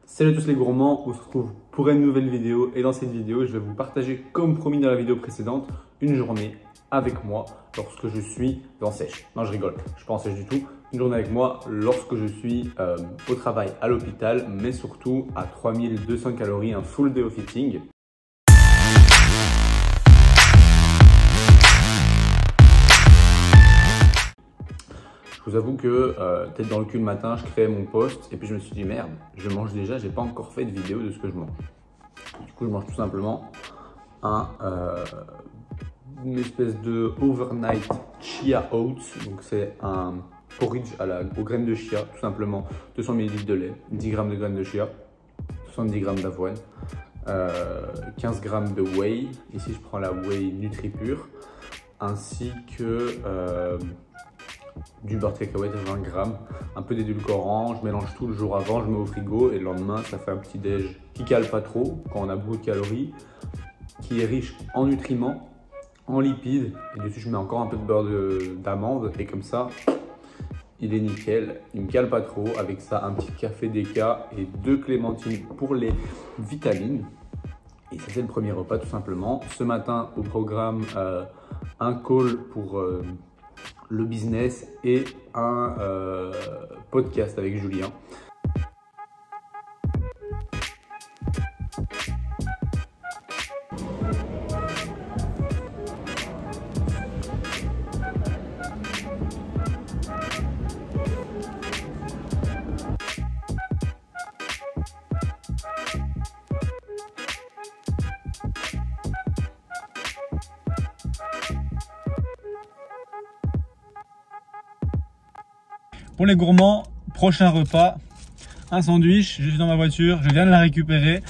Salut à tous les gourmands, on se retrouve pour une nouvelle vidéo et dans cette vidéo je vais vous partager comme promis dans la vidéo précédente une journée avec moi lorsque je suis en sèche. Non je rigole, je suis pas en sèche du tout. Une journée avec moi lorsque je suis au travail à l'hôpital mais surtout à 3200 calories, un full day of eating. Je vous avoue que tête dans le cul le matin, je créais mon post et puis je me suis dit merde, je mange déjà, j'ai pas encore fait de vidéo de ce que je mange. Du coup, je mange tout simplement une espèce de overnight chia oats. Donc c'est un porridge aux graines de chia, tout simplement 200 ml de lait, 10 g de graines de chia, 70 g d'avoine, 15 g de whey. Ici, je prends la whey NutriPure, ainsi que du beurre de cacahuète 20 g, un peu d'édulcorant, je mélange tout le jour avant, je mets au frigo et le lendemain ça fait un petit déj qui cale pas trop quand on a beaucoup de calories, qui est riche en nutriments, en lipides et dessus je mets encore un peu de beurre d'amande et comme ça il est nickel, il me cale pas trop. Avec ça un petit café déca et 2 clémentines pour les vitamines. Et ça c'est le premier repas tout simplement. Ce matin au programme un call pour le business et un podcast avec Julien. Pour les gourmands, prochain repas, un sandwich. Je suis dans ma voiture, je viens de la récupérer.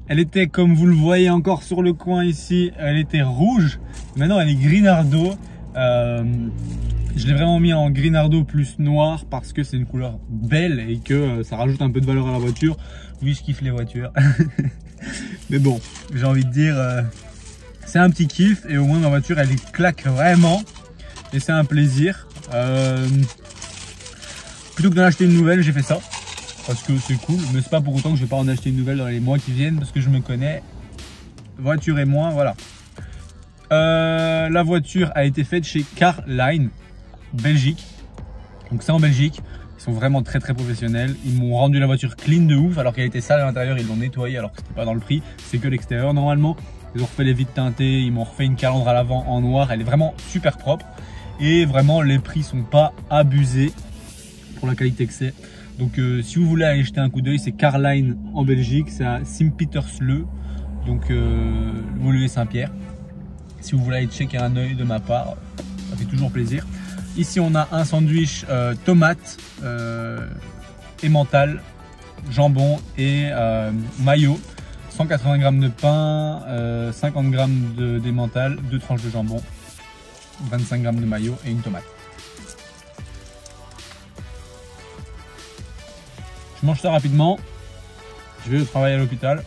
Elle était, comme vous le voyez encore sur le coin ici, elle était rouge. Maintenant elle est grinardo. Je l'ai vraiment mis en grinardo plus noir parce que c'est une couleur belle et que ça rajoute un peu de valeur à la voiture. Oui, je kiffe les voitures. Mais bon, j'ai envie de dire, c'est un petit kiff et au moins ma voiture elle claque vraiment et c'est un plaisir. Plutôt que d'en acheter une nouvelle, j'ai fait ça parce que c'est cool, mais c'est pas pour autant que je vais pas en acheter une nouvelle dans les mois qui viennent parce que je me connais, voiture et moi, voilà. La voiture a été faite chez Carline, Belgique. Donc c'est en Belgique, ils sont vraiment très professionnels. Ils m'ont rendu la voiture clean de ouf alors qu'elle était sale à l'intérieur, ils l'ont nettoyée alors que c'était pas dans le prix, c'est que l'extérieur normalement. Ils ont refait les vitres teintées, ils m'ont refait une calandre à l'avant en noir, elle est vraiment super propre et vraiment les prix sont pas abusés pour la qualité que c'est. Donc si vous voulez aller jeter un coup d'œil, c'est Carline en Belgique, c'est à Sint-Pietersloo, donc Woluwe Saint-Pierre. Si vous voulez aller checker un œil de ma part, ça fait toujours plaisir. Ici on a un sandwich tomate, emmental, jambon et mayo, 180 g de pain, 50 g d'emmental, 2 tranches de jambon, 25 g de mayo et une tomate. Je mange ça rapidement, je vais au travail à l'hôpital,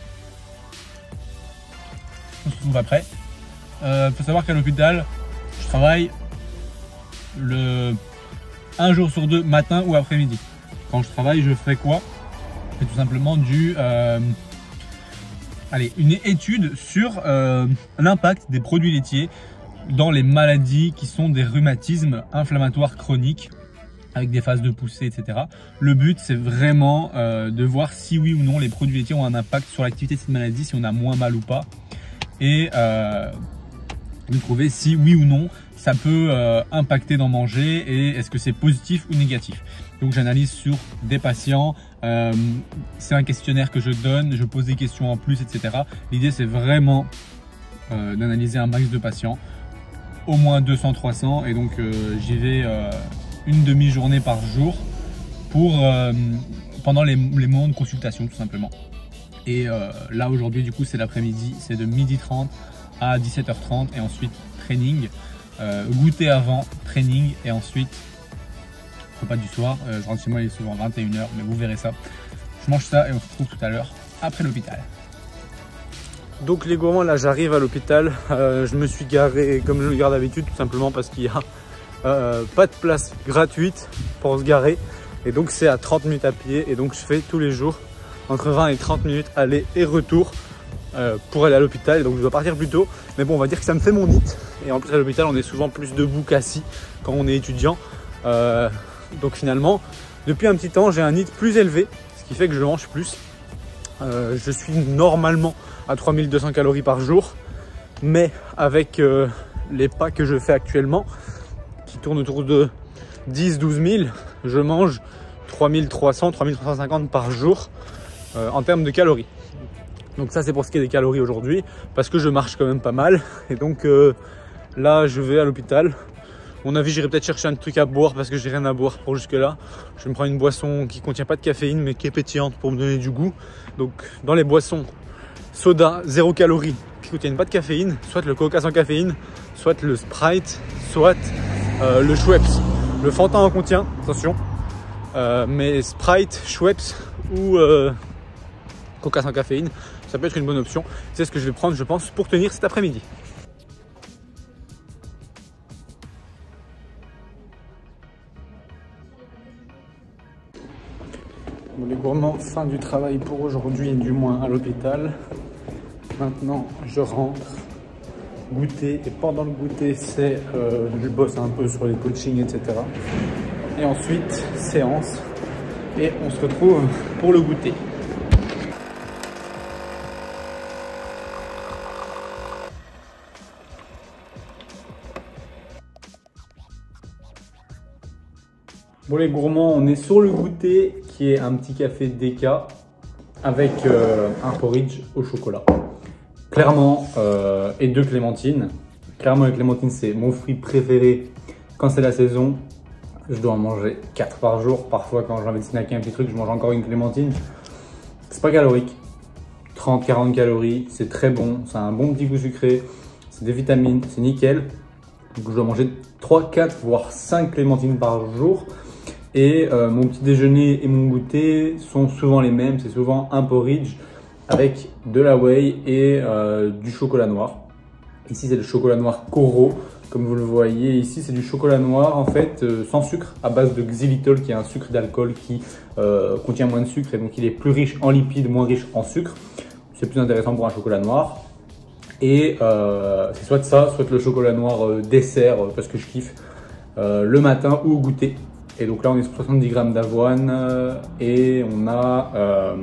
on se retrouve après. Faut savoir qu'à l'hôpital, je travaille un jour sur 2, matin ou après-midi. Quand je travaille, je fais quoi? Je fais tout simplement une étude sur l'impact des produits laitiers dans les maladies qui sont des rhumatismes inflammatoires chroniques, avec des phases de poussée, etc. Le but, c'est vraiment de voir si oui ou non les produits laitiers ont un impact sur l'activité de cette maladie, si on a moins mal ou pas, et de trouver si oui ou non ça peut impacter d'en manger et est-ce que c'est positif ou négatif. Donc j'analyse sur des patients, c'est un questionnaire que je donne, je pose des questions en plus, etc. L'idée, c'est vraiment d'analyser un max de patients, au moins 200-300, et donc j'y vais une demi-journée par jour pour pendant les moments de consultation tout simplement. Et là aujourd'hui du coup c'est l'après-midi, c'est de 12h30 à 17h30 et ensuite training, goûter avant, training et ensuite repas du soir. Je rentre chez moi, il est souvent 21h, mais vous verrez ça. Je mange ça et on se retrouve tout à l'heure après l'hôpital. Donc les gourmands, là j'arrive à l'hôpital, je me suis garé comme je le garde d'habitude tout simplement parce qu'il y a pas de place gratuite pour se garer et donc c'est à 30 minutes à pied et donc je fais tous les jours entre 20 et 30 minutes aller et retour pour aller à l'hôpital. Donc je dois partir plus tôt. Mais bon, on va dire que ça me fait mon NEAT. Et en plus à l'hôpital, on est souvent plus debout qu'assis quand on est étudiant. Donc finalement, depuis un petit temps, j'ai un NEAT plus élevé, ce qui fait que je mange plus. Je suis normalement à 3200 calories par jour. Mais avec les pas que je fais actuellement, qui tournent autour de 10-12 000, je mange 3300, 3350 par jour en termes de calories. Donc ça c'est pour ce qui est des calories aujourd'hui, parce que je marche quand même pas mal. Et donc là je vais à l'hôpital. À mon avis j'irai peut-être chercher un truc à boire parce que j'ai rien à boire pour jusque là. Je vais me prendre une boisson qui contient pas de caféine mais qui est pétillante pour me donner du goût. Donc dans les boissons, soda, 0 calories, qui contiennent pas de caféine, soit le Coca sans caféine, soit le Sprite, soit le Schweppes. Le Fanta en contient, attention, mais Sprite, Schweppes ou Coca sans caféine, ça peut être une bonne option. C'est ce que je vais prendre, je pense, pour tenir cet après-midi. Bon, les gourmands, fin du travail pour aujourd'hui, du moins à l'hôpital. Maintenant, je rentre, goûter, et pendant le goûter, c'est je bosse un peu sur les coachings, etc. Et ensuite, séance, et on se retrouve pour le goûter. Bon les gourmands, on est sur le goûter qui est un petit café DK avec un porridge au chocolat. Clairement, et 2 clémentines. Clairement les clémentines c'est mon fruit préféré quand c'est la saison. Je dois en manger 4 par jour. Parfois quand j'ai envie de snacker un petit truc, je mange encore une clémentine. C'est pas calorique. 30-40 calories, c'est très bon. C'est un bon petit goût sucré. C'est des vitamines, c'est nickel. Donc je dois manger 3, 4, voire 5 clémentines par jour. Et mon petit déjeuner et mon goûter sont souvent les mêmes. C'est souvent un porridge avec de la whey et du chocolat noir. Ici, c'est le chocolat noir Koro. Comme vous le voyez ici, c'est du chocolat noir en fait sans sucre à base de xylitol qui est un sucre d'alcool qui contient moins de sucre et donc il est plus riche en lipides, moins riche en sucre. C'est plus intéressant pour un chocolat noir. Et c'est soit ça, soit le chocolat noir dessert parce que je kiffe le matin ou au goûter. Et donc là, on est sur 70 grammes d'avoine et on a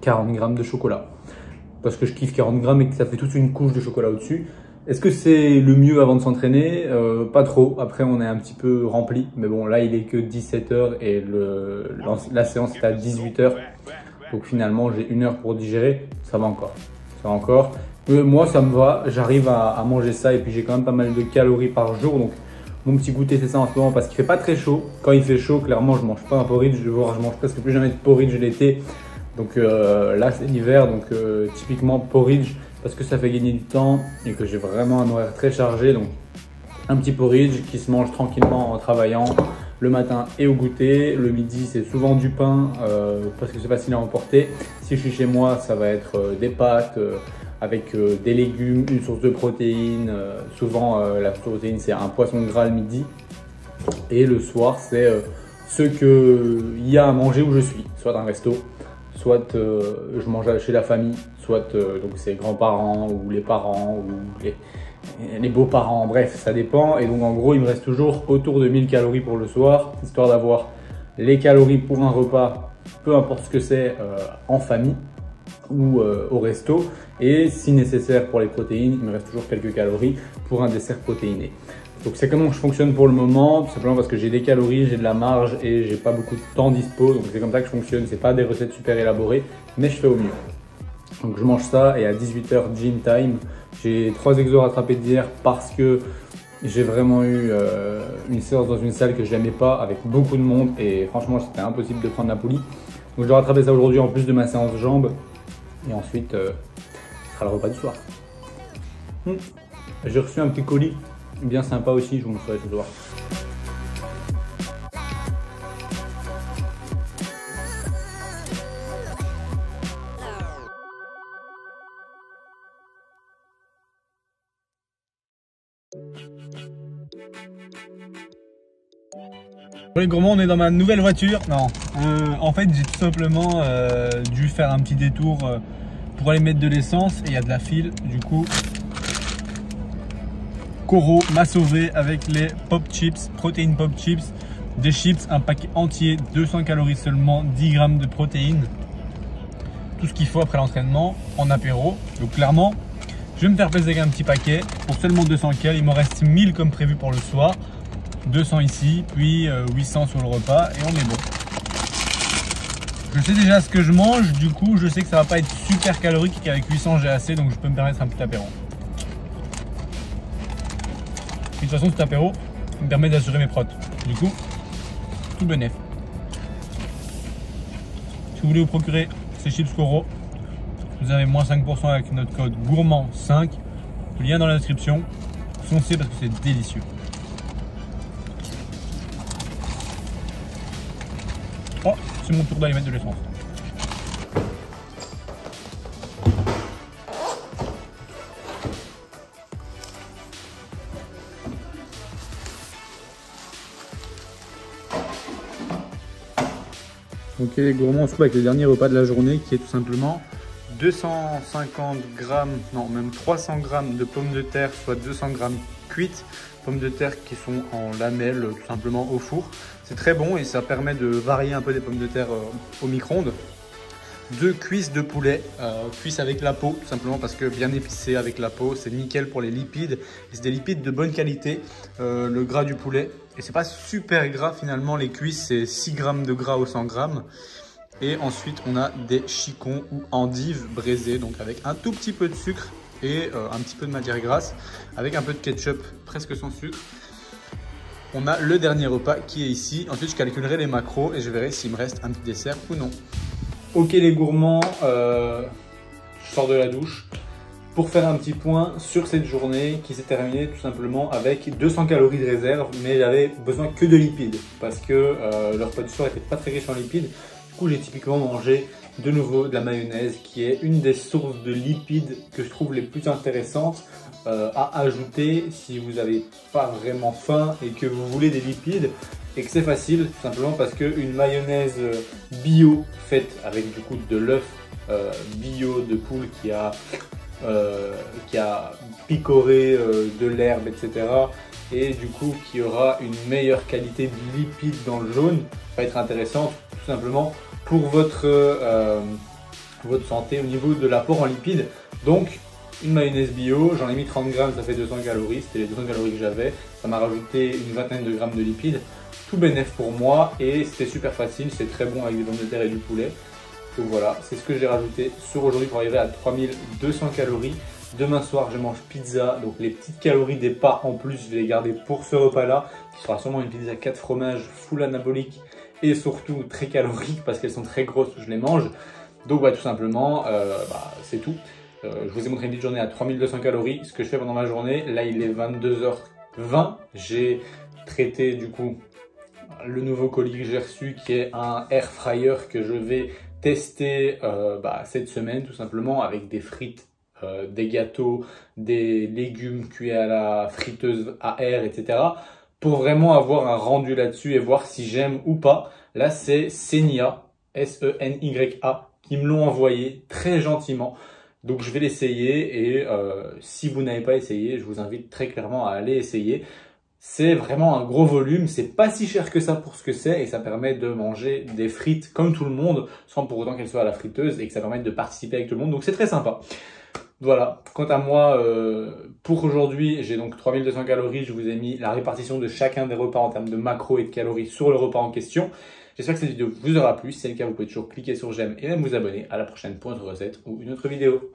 40 grammes de chocolat. Parce que je kiffe 40 grammes et que ça fait toute une couche de chocolat au-dessus. Est-ce que c'est le mieux avant de s'entraîner? Pas trop. Après, on est un petit peu rempli. Mais bon, là, il est que 17 h et la séance est à 18 h. Donc finalement, j'ai 1 heure pour digérer. Ça va encore. Ça va encore. Moi, ça me va. J'arrive à manger ça et puis j'ai quand même pas mal de calories par jour. Donc mon petit goûter, c'est ça en ce moment parce qu'il fait pas très chaud. Quand il fait chaud, clairement, je mange pas un porridge. Je mange presque plus jamais de porridge l'été. Donc là, c'est l'hiver. Donc typiquement porridge parce que ça fait gagner du temps et que j'ai vraiment un horaire très chargé. Donc un petit porridge qui se mange tranquillement en travaillant le matin et au goûter. Le midi, c'est souvent du pain parce que c'est facile à emporter. Si je suis chez moi, ça va être des pâtes avec des légumes, une source de protéines. Souvent, la source de protéines, c'est un poisson gras le midi. Et le soir, c'est ce qu'il y a à manger où je suis, soit un resto, soit je mange chez la famille, soit donc c'est grands-parents ou les parents ou les beaux-parents, bref, ça dépend. Et donc en gros, il me reste toujours autour de 1000 calories pour le soir, histoire d'avoir les calories pour un repas, peu importe ce que c'est, en famille ou au resto. Et si nécessaire pour les protéines, il me reste toujours quelques calories pour un dessert protéiné. Donc c'est comment je fonctionne pour le moment, tout simplement parce que j'ai des calories, j'ai de la marge et j'ai pas beaucoup de temps dispo. Donc c'est comme ça que je fonctionne, c'est pas des recettes super élaborées, mais je fais au mieux. Donc je mange ça et à 18 h gym time. J'ai 3 exos rattrapés d'hier parce que j'ai vraiment eu une séance dans une salle que je n'aimais pas avec beaucoup de monde et franchement c'était impossible de prendre la poulie. Donc je dois rattraper ça aujourd'hui en plus de ma séance jambes et ensuite ce sera le repas du soir. J'ai reçu un petit colis bien sympa aussi, je vous montrerai ce soir. Pour les gourmands, on est dans ma nouvelle voiture. Non, en fait, j'ai tout simplement dû faire un petit détour pour aller mettre de l'essence et il y a de la file. Du coup, Coro m'a sauvé avec les pop chips, protéines pop chips, des chips, un paquet entier, 200 calories seulement, 10 grammes de protéines. Tout ce qu'il faut après l'entraînement en apéro. Donc clairement, je vais me faire plaisir avec un petit paquet pour seulement 200 calories. Il m'en reste 1000 comme prévu pour le soir. 200 ici, puis 800 sur le repas et on est bon. Je sais déjà ce que je mange, du coup je sais que ça va pas être super calorique et qu'avec 800 j'ai assez, donc je peux me permettre un petit apéro. Et de toute façon cet apéro me permet d'assurer mes protes. Du coup, tout bénef. Si vous voulez vous procurer ces chips Coro, vous avez moins 5% avec notre code gourmand5. Le lien dans la description. Foncez parce que c'est délicieux. Oh, c'est mon tour d'aller mettre de l'essence. Ok les gourmands, on se retrouve avec le dernier repas de la journée qui est tout simplement 250 grammes, non même 300 grammes de pommes de terre, soit 200 grammes cuites. Pommes de terre qui sont en lamelles tout simplement au four. C'est très bon et ça permet de varier un peu des pommes de terre au micro-ondes. 2 cuisses de poulet, cuisses avec la peau, tout simplement parce que bien épicé avec la peau, c'est nickel pour les lipides. Et c'est des lipides de bonne qualité, le gras du poulet. Et c'est pas super gras finalement, les cuisses, c'est 6 grammes de gras au 100 grammes. Et ensuite, on a des chicons ou endives braisées, donc avec un tout petit peu de sucre et un petit peu de matière grasse, avec un peu de ketchup, presque sans sucre. On a le dernier repas qui est ici. Ensuite, je calculerai les macros et je verrai s'il me reste un petit dessert ou non. Ok les gourmands, je sors de la douche pour faire un petit point sur cette journée qui s'est terminée tout simplement avec 200 calories de réserve, mais j'avais besoin que de lipides parce que le repas du soir n'était pas très riche en lipides. Du coup, j'ai typiquement mangé de nouveau de la mayonnaise qui est une des sources de lipides que je trouve les plus intéressantes à ajouter si vous n'avez pas vraiment faim et que vous voulez des lipides et que c'est facile tout simplement parce qu'une mayonnaise bio faite avec du coup de l'œuf bio de poule qui a picoré de l'herbe, etc. et du coup qui aura une meilleure qualité de lipides dans le jaune va être intéressante tout simplement pour votre santé au niveau de l'apport en lipides. Donc une mayonnaise bio, j'en ai mis 30 grammes, ça fait 200 calories, c'était les 200 calories que j'avais, ça m'a rajouté une vingtaine de grammes de lipides, tout bénef pour moi et c'était super facile, c'est très bon avec des pommes de terre et du poulet. Donc voilà, c'est ce que j'ai rajouté sur aujourd'hui pour arriver à 3200 calories. Demain soir, je mange pizza, donc les petites calories des pas en plus, je vais les garder pour ce repas-là, qui sera sûrement une pizza 4 fromages, full anabolique et surtout très calorique parce qu'elles sont très grosses, je les mange. Donc tout simplement, c'est tout. Je vous ai montré une petite journée à 3200 calories, ce que je fais pendant ma journée. Là, il est 22h20. J'ai traité du coup le nouveau colis que j'ai reçu qui est un air fryer que je vais tester cette semaine tout simplement avec des frites, des gâteaux, des légumes cuits à la friteuse à air, etc. pour vraiment avoir un rendu là-dessus et voir si j'aime ou pas. Là, c'est Senya, S-E-N-Y-A, qui me l'ont envoyé très gentiment. Donc je vais l'essayer et si vous n'avez pas essayé, je vous invite très clairement à aller essayer. C'est vraiment un gros volume, c'est pas si cher que ça pour ce que c'est et ça permet de manger des frites comme tout le monde sans pour autant qu'elles soient à la friteuse et que ça permette de participer avec tout le monde. Donc c'est très sympa. Voilà, quant à moi, pour aujourd'hui, j'ai donc 3200 calories. Je vous ai mis la répartition de chacun des repas en termes de macros et de calories sur le repas en question. J'espère que cette vidéo vous aura plu. Si c'est le cas, vous pouvez toujours cliquer sur j'aime et même vous abonner. À la prochaine pour une autre recette ou une autre vidéo.